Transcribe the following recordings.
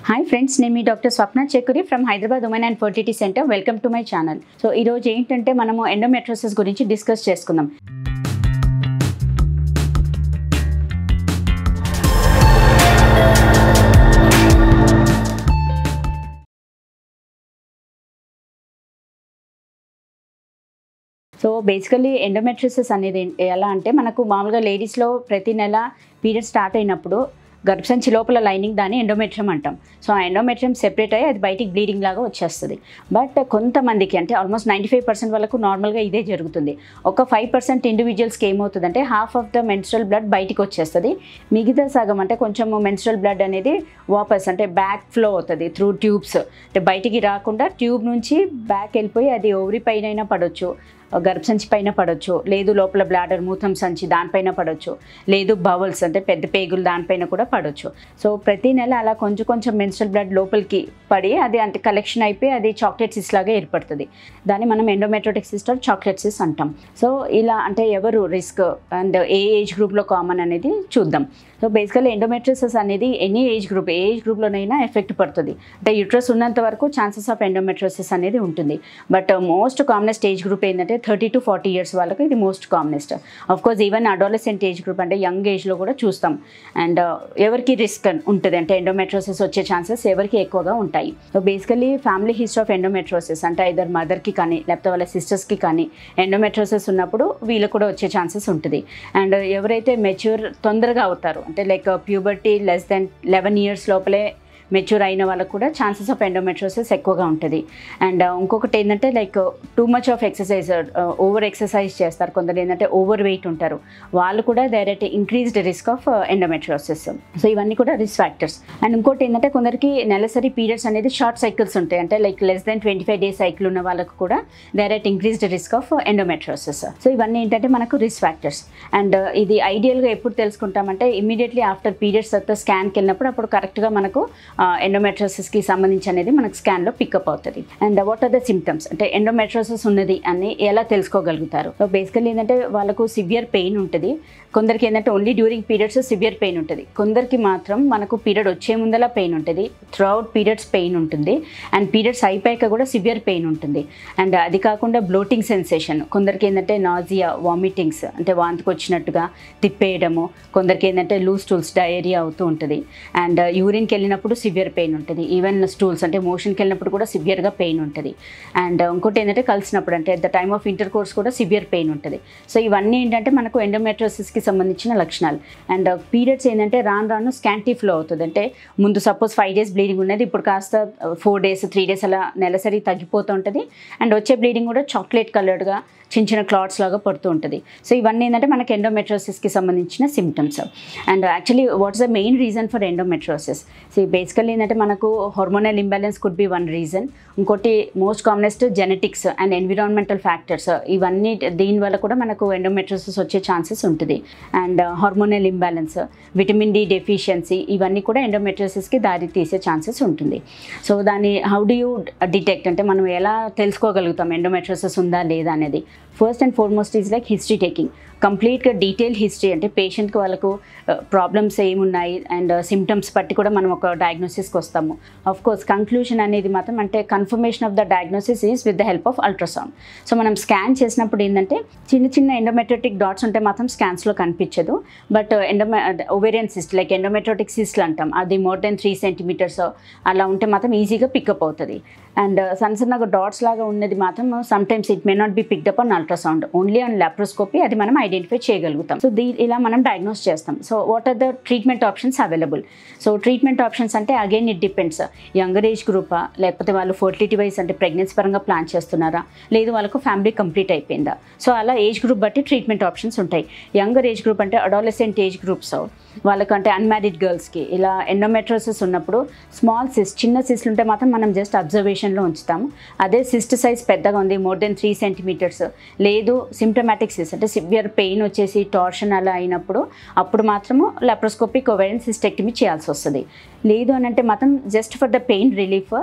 Hi friends, నేను మీ doctor Swapna Chekuri from Hyderabad women and fertility centre. Welcome to my channel. So ఈరోజు ఏంటంటే మనము ఎండోమెట్రియోసిస్ గురించి డిస్కస్ చేసుకుందాం. సో బేసికల్లీ ఎండోమెట్రియోసిస్ అనేది ఎలా అంటే మనకు మామూలుగా లేడీస్లో ప్రతి నెల పీరియడ్ స్టార్ట్ అయినప్పుడు గర్భసంచి లోపల లైనింగ్ దాన్ని ఎండోమెట్రియం అంటాం. సో ఆ ఎండోమెట్రియం సెపరేట్ అయ్యి అది బయటికి బ్లీడింగ్ లాగా వచ్చేస్తుంది. బట్ కొంతమందికి అంటే ఆల్మోస్ట్ 95% వాళ్ళకు నార్మల్గా ఇదే జరుగుతుంది. ఒక 5% ఇండివిజువల్స్కి ఏమవుతుందంటే half of the menstrual blood బయటికి వచ్చేస్తుంది. మిగతా సగం అంటే కొంచెం మెన్స్ట్రల్ బ్లడ్ అనేది వాపస్ అంటే బ్యాక్ ఫ్లో అవుతుంది త్రూ ట్యూబ్స్. అంటే బయటికి రాకుండా ట్యూబ్ నుంచి బ్యాక్ వెళ్ళిపోయి అది ఓవరీ పైన అయినా పడవచ్చు, గర్భసంచి పైన పడవచ్చు, లేదు లోపల బ్లాడర్ మూత్రం సంచి దానిపైన పడవచ్చు, లేదు బవల్స్ అంటే పెద్ద పేగులు దానిపైన కూడా పడవచ్చు. సో ప్రతి నెల అలా కొంచెం కొంచెం మెన్స్ట్రల్ బ్లడ్ లోపలికి పడి అది అంటే కలెక్షన్ అయిపోయి అది చాక్లెట్ సిస్ లాగా ఏర్పడుతుంది. దాన్ని మనం endometriotic cyst or chocolate cyst అంటాం. సో ఇలా అంటే ఎవరు రిస్క్ అండ్ ఏ ఏజ్ గ్రూప్లో కామన్ అనేది చూద్దాం. సో బేసికల్లీ ఎండోమెట్రియోసిస్ అనేది ఎనీ ఏజ్ గ్రూప్లోనైనా ఎఫెక్ట్ పడుతుంది. అంటే యూట్రస్ ఉన్నంత వరకు ఛాన్సెస్ ఆఫ్ ఎండోమెట్రియోసిస్ అనేది ఉంటుంది. But most commonest age group ఏంటంటే 30 to 40 years వాళ్ళకి ఇది most commonest. Of course even adolescent age group అంటే యంగ్ ఏజ్లో కూడా చూస్తాం. అండ్ ఎవరికి రిస్క్ ఉంటుంది అంటే ఎండోమెట్రియోసిస్ వచ్చే ఛాన్సెస్ ఎవరికి ఎక్కువగా ఉంటాయి. So basically family history of endometriosis అంటే ఐదర్ మదర్కి కానీ లేకపోతే వాళ్ళ సిస్టర్స్కి కానీ ఎండోమెట్రియోసిస్ ఉన్నప్పుడు వీళ్ళకి కూడా వచ్చే ఛాన్సెస్ ఉంటుంది. అండ్ ఎవరైతే మెచ్యూర్ తొందరగా అవుతారు అంటే like puberty less than 11 years లోపలే మెచ్యూర్ అయిన వాళ్ళకు కూడా ఛాన్సెస్ ఆఫ్ ఎండోమెట్రియోసిస్ ఎక్కువగా ఉంటుంది. అండ్ ఇంకొకటి ఏంటంటే like too much of exercise over exercise చేస్తారు. కొందరు ఏంటంటే ఓవర్ వెయిట్ ఉంటారు, వాళ్ళు కూడా direct increased risk of endometriosis. So ఇవన్నీ కూడా రిస్క్ ఫ్యాక్టర్స్. అండ్ ఇంకోటి ఏంటంటే కొందరికి నెలసరి పీరియడ్స్ అనేది షార్ట్ సైకిల్స్ ఉంటాయి అంటే like less than 25 days cycle ఉన్న వాళ్ళకు కూడా direct increased risk of endometriosis. So ఇవన్నీ ఏంటంటే మనకు రిస్క్ ఫ్యాక్టర్స్. అండ్ ఇది ఐడియల్గా ఎప్పుడు తెలుసుకుంటామంటే ఇమీడియట్లీ ఆఫ్టర్ పీరియడ్స్ తర్వాత స్కాన్కి వెళ్ళినప్పుడు అప్పుడు కరెక్ట్గా మనకు ఎండోమెట్రియోసిస్కి సంబంధించి అనేది మనకు స్కాన్లో పికప్ అవుతుంది. And what are the symptoms అంటే ఎండోమెట్రియోసిస్ ఉన్నది అని ఎలా తెలుసుకోగలుగుతారు. సో బేసికల్లీ ఏంటంటే వాళ్ళకు సివియర్ పెయిన్ ఉంటుంది. కొందరికి ఏంటంటే only during periods severe pain ఉంటుంది. కొందరికి మాత్రం మనకు పీరియడ్ వచ్చే ముందలా పెయిన్ ఉంటుంది, త్రూఅవుట్ పీరియడ్స్ పెయిన్ ఉంటుంది, అండ్ పీరియడ్స్ అయిపోయాక కూడా సివియర్ పెయిన్ ఉంటుంది. అండ్ అది కాకుండా బ్లోటింగ్ సెన్సేషన్, కొందరికి ఏంటంటే నాజియా, వామిటింగ్స్ అంటే వాంతికి వచ్చినట్టుగా తిప్పేయడము, కొందరికి ఏంటంటే లూజ్ స్టూల్స్ డయేరియా అవుతూ ఉంటుంది. అండ్ యూరిన్కి వెళ్ళినప్పుడు సివియర్ పెయిన్ ఉంటుంది. ఈవెన్ స్టూల్స్ అంటే మోషన్కి వెళ్ళినప్పుడు కూడా సివియర్గా పెయిన్ ఉంటుంది. అండ్ ఇంకోటి ఏంటంటే కలిసినప్పుడు అంటే at the time of inter course కూడా సివియర్ పెయిన్ ఉంటుంది. సో ఇవన్నీ ఏంటంటే మనకు ఎండోమెట్రియోసిస్కి సంబంధించిన లక్షణాలు. అండ్ పీరియడ్స్ ఏంటంటే రాను స్కాంటీ ఫ్లో అవుతుంది. అంటే ముందు సపోజ్ 5 days బ్లీడింగ్ ఉన్నది, ఇప్పుడు కాస్త 4 days 3 days అలా నెలసరి తగ్గిపోతూ ఉంటుంది. అండ్ వచ్చే బ్లీడింగ్ కూడా చాక్లెట్ కలర్డ్గా చిన్న చిన్న క్లాట్స్ లాగా పడుతూ ఉంటుంది. సో ఇవన్నీ ఏంటంటే మనకి ఎండోమెట్రియోసిస్కి సంబంధించిన symptoms. And actually what's the main reason for endometriosis? So basically ఏంటంటే మనకు hormonal imbalance could be one reason. ఇంకోటి most commonest genetics and environmental factors, ఇవన్నీ దీనివల్ల కూడా మనకు ఎండోమెట్రియోసిస్ వచ్చే ఛాన్సెస్ ఉంటుంది. And hormonal imbalance, vitamin D deficiency, ఇవన్నీ కూడా ఎండోమెట్రియోసిస్కి దారి తీసే ఛాన్సెస్ ఉంటుంది. సో దాన్ని హౌ డు యూ డిటెక్ట్ అంటే మనం ఎలా తెలుసుకోగలుగుతాం ఎండోమెట్రియోసిస్ ఉందా లేదా అనేది? First and foremost is like history taking. కంప్లీట్గా డీటెయిల్ హిస్టరీ అంటే పేషెంట్కి వాళ్ళకు ప్రాబ్లమ్స్ ఏమున్నాయి అండ్ సిమ్టమ్స్ బట్టి కూడా మనం ఒక డయాగ్నోసిస్కి వస్తాము. ఆఫ్ కోర్స్ కంక్లూషన్ అనేది మాత్రం అంటే confirmation of the diagnosis is with the help of ultrasound. So మనం స్కాన్ చేసినప్పుడు ఏంటంటే చిన్న చిన్న ఎండోమెట్రియోటిక్ డాట్స్ ఉంటే మాత్రం స్కాన్స్లో కనిపించదు. But ovarian cyst like endometriotic సిస్ట్లు అంటాం, అది మోర్ దెన్ 3 centimeters అలా ఉంటే మాత్రం ఈజీగా పికప్ అవుతుంది. అండ్ సన్నగా డాట్స్ లాగా ఉన్నది మాత్రం sometimes it may not be picked up on ultrasound, only on laparoscopy అది మనం ఐడెంటిఫై చేయగలుగుతాం. సో ఇలా మనం డయాగ్నోస్ చేస్తాం. So what are the treatment options available? So treatment options అంటే again it depends. Younger age గ్రూపా, లేకపోతే వాళ్ళు ఫర్టిలిటీ వైజ్ అంటే ప్రెగ్నెన్సీ పరంగా ప్లాన్ చేస్తున్నారా, లేదు వాళ్ళకు ఫ్యామిలీ కంప్లీట్ అయిపోయిందా. సో అలా ఏజ్ గ్రూప్ బట్టి ట్రీట్మెంట్ ఆప్షన్స్ ఉంటాయి. యంగర్ ఏజ్ గ్రూప్ అంటే అడాలసెంట్ ఏజ్ గ్రూప్స్ వాళ్ళకంటే అన్మ్యారీడ్ గర్ల్స్కి ఇలా ఎండోమెట్రియోసిస్ ఉన్నప్పుడు స్మాల్ సిస్ట్, చిన్న సిస్ట్లు ఉంటే మాత్రం మనం జస్ట్ అబ్జర్వేషన్లో ఉంచుతాము. అదే సిస్ట్ సైజ్ పెద్దగా ఉంది, మోర్ దెన్ 3 centimeters, లేదు సిమ్టమాటిక్ సిస్ట్ అంటే సివియర్ పెయిన్ వచ్చేసి టార్షన్ అలా అయినప్పుడు అప్పుడు మాత్రము లాప్రోస్కోపిక్ ఓవేరియన్ సిస్టెక్టమీ చేయాల్సి వస్తుంది. లేదు అని అంటే మాత్రం just for the pain relief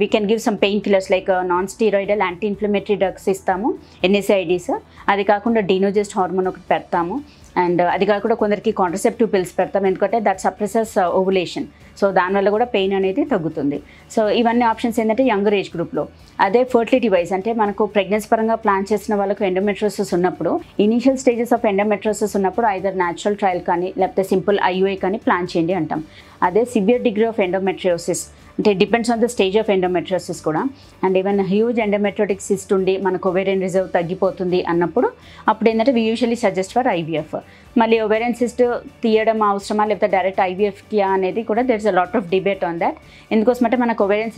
we can give some pain killers like non steroidal anti inflammatory drugs ఇస్తాము, ఎన్ఎస్ఐడిస్. అది కాకుండా డీనోజెస్ట్ హార్మోన్ ఒకటి పెడతాము. అండ్ అది కాకుండా కొందరికి కాంట్రసెప్టివ్ పిల్స్ పెడతాం, ఎందుకంటే దట్ సప్రెసెస్ ఓవులేషన్. సో దానివల్ల కూడా పెయిన్ అనేది తగ్గుతుంది. సో ఇవన్నీ ఆప్షన్స్ ఏంటంటే యంగర్ ఏజ్ గ్రూప్లో. అదే ఫర్టిలిటీ వైజ్ అంటే మనకు ప్రెగ్నెన్సీ పరంగా ప్లాన్ చేసిన వాళ్ళకు ఎండోమెట్రోసిస్ ఉన్నప్పుడు, ఇనీషియల్ స్టేజెస్ ఆఫ్ ఎండోమెట్రోసిస్ ఉన్నప్పుడు ఐదర్ న్యాచురల్ ట్రయల్ కానీ లేకపోతే సింపుల్ ఐయుఐ కానీ ప్లాన్ చేయండి అంటాం. అదే సివియర్ డిగ్రీ ఆఫ్ ఎండోమెట్రియోసిస్ అంటే depends on the stage of endometriosis కూడా. And even huge endometriotic cyst ఉండి మనకు ఒవేరియన్ రిజర్వ్ తగ్గిపోతుంది అన్నప్పుడు అప్పుడు ఏంటంటే we usually suggest for IVF. మళ్ళీ ఒవేరియన్ సిస్ట్ తీయడం అవసరమా లేకపోతే డైరెక్ట్ ఐవీఎఫ్కి అనేది కూడా there is a lot of debate on that. ఎందుకోసమంటే మనకు ఒవేరియన్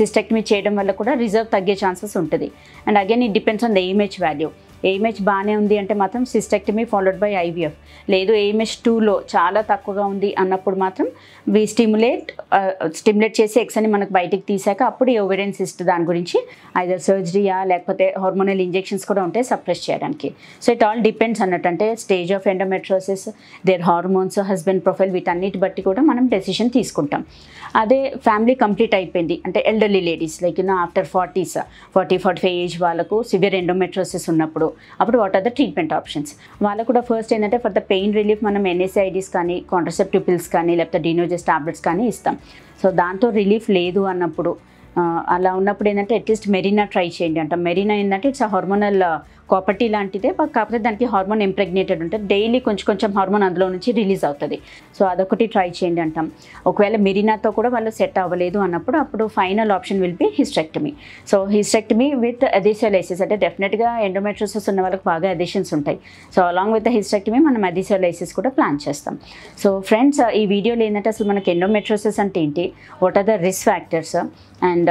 సిస్టెక్టమీ చేయడం వల్ల కూడా రిజర్వ్ తగ్గే ఛాన్సెస్ ఉంటుంది. And again it depends on the AMH value. AMH బాగానే ఉంది అంటే మాత్రం సిస్టెక్టమీ ఫాలోడ్ బై ఐవీఎఫ్. లేదు ఏఎంహెచ్ 2లో చాలా తక్కువగా ఉంది అన్నప్పుడు మాత్రం వి స్టిమ్యులేట్ చేసి ఎగ్స్ అని మనకు బయటికి తీసాక అప్పుడు ఈ ఓవేరియన్ సిస్ట్ దాని గురించి ఐదర్ సర్జరీయా లేకపోతే హార్మోనల్ ఇంజెక్షన్స్ కూడా ఉంటాయి సప్రెస్ చేయడానికి. సో ఇట్ ఆల్ డిపెండ్స్ అన్నట్టు, అంటే stage of endometriosis, their hormones, husband profile, వీటన్నిటి బట్టి కూడా మనం డెసిషన్ తీసుకుంటాం. అదే ఫ్యామిలీ కంప్లీట్ అయిపోయింది అంటే elderly ladies like after 40-45 age వాళ్ళకు సివియర్ ఎండోమెట్రోసిస్ ఉన్నప్పుడు అప్పుడు what are the treatment options. వాళ్ళకు కూడా ఫస్ట్ ఏంటంటే ఫర్ ద పెయిన్ రిలీఫ్ మనం ఎన్ఎస్ఐడిస్ కానీ కాంట్రసెప్టివ్ పిల్స్ కానీ లేకపోతే డీనోజెస్ టాబ్లెట్స్ కానీ ఇస్తాం. సో దాంతో రిలీఫ్ లేదు అన్నప్పుడు అలా ఉన్నప్పుడు ఏంటంటే అట్లీస్ట్ మెరీనా ట్రై చేయండి అంటాం. మెరీనా ఏంటంటే ఇట్స్ హార్మోనల్ కాపర్టీ లాంటిదే, కాకపోతే దానికి హార్మోన్ ఇంప్రెగ్నేటెడ్ ఉంటుంది. డైలీ కొంచెం హార్మోన్ అందులో నుంచి రిలీజ్ అవుతుంది. సో అదొకటి ట్రై చేయండి అంటాం. ఒకవేళ మెరీనాతో కూడా వాళ్ళు సెట్ అవ్వలేదు అన్నప్పుడు అప్పుడు final option will be hysterectomy. So hysterectomy with adhesiolysis అంటే డెఫినెట్గా ఎండోమెట్రోసిస్ ఉన్న వాళ్ళకి బాగా అథీషన్స్ ఉంటాయి. So along with the hysterectomy మనం అథీసియోలైసిస్ కూడా ప్లాన్ చేస్తాం. సో ఫ్రెండ్స్, ఈ వీడియోలో ఏంటంటే అసలు మనకి ఎండోమెట్రోసిస్ అంటే ఏంటి, what are the risk factors and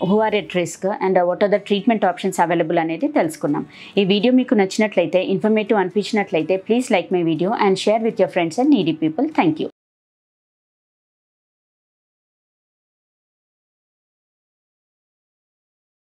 who are at risk and what are the treatment options available అనేది తెలుసుకున్నాం. ఈ వీడియో మీకు నచ్చినట్లయితే, ఇన్ఫర్మేటివ్ అనిపించినట్లయితే please like my video and share with your friends and needy people. Thank you.